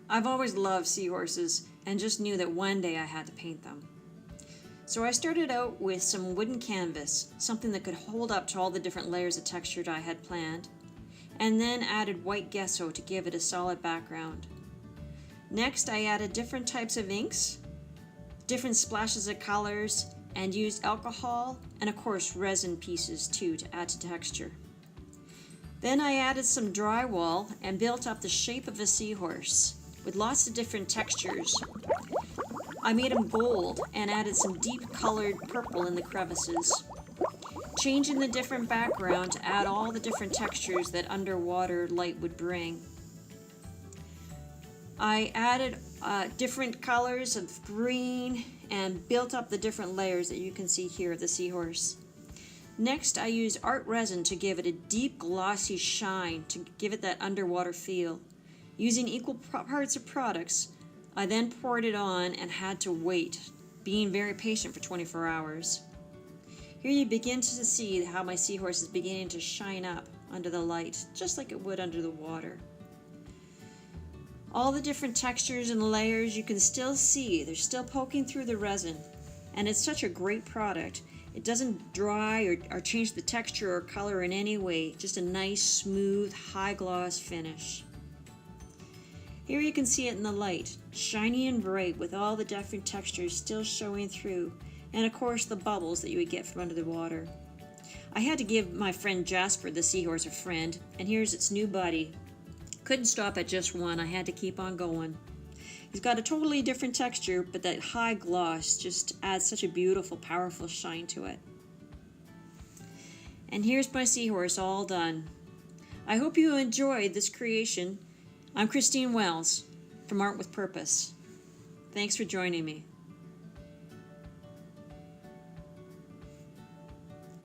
I've always loved seahorses and just knew that one day I had to paint them. So I started out with some wooden canvas, something that could hold up to all the different layers of texture I had planned, and then added white gesso to give it a solid background. Next, I added different types of inks, different splashes of colors, and used alcohol and of course resin pieces too to add to texture. Then I added some drywall and built up the shape of a seahorse with lots of different textures. I made them gold and added some deep colored purple in the crevices, changing the different background to add all the different textures that underwater light would bring. I added different colors of green and built up the different layers that you can see here of the seahorse. Next, I used art resin to give it a deep glossy shine to give it that underwater feel. Using equal parts of products, I then poured it on and had to wait, being very patient for 24 hours. Here you begin to see how my seahorse is beginning to shine up under the light, just like it would under the water. All the different textures and layers you can still see, they're still poking through the resin, and it's such a great product. It doesn't dry or change the texture or color in any way, just a nice, smooth, high gloss finish. Here you can see it in the light, shiny and bright with all the different textures still showing through, and of course the bubbles that you would get from under the water. I had to give my friend Jasper the Seahorse a friend, and here's its new buddy. Couldn't stop at just one, I had to keep on going. He's got a totally different texture, but that high gloss just adds such a beautiful, powerful shine to it. And here's my seahorse all done. I hope you enjoyed this creation. I'm Cristine Wells from Art with Purpose. Thanks for joining me.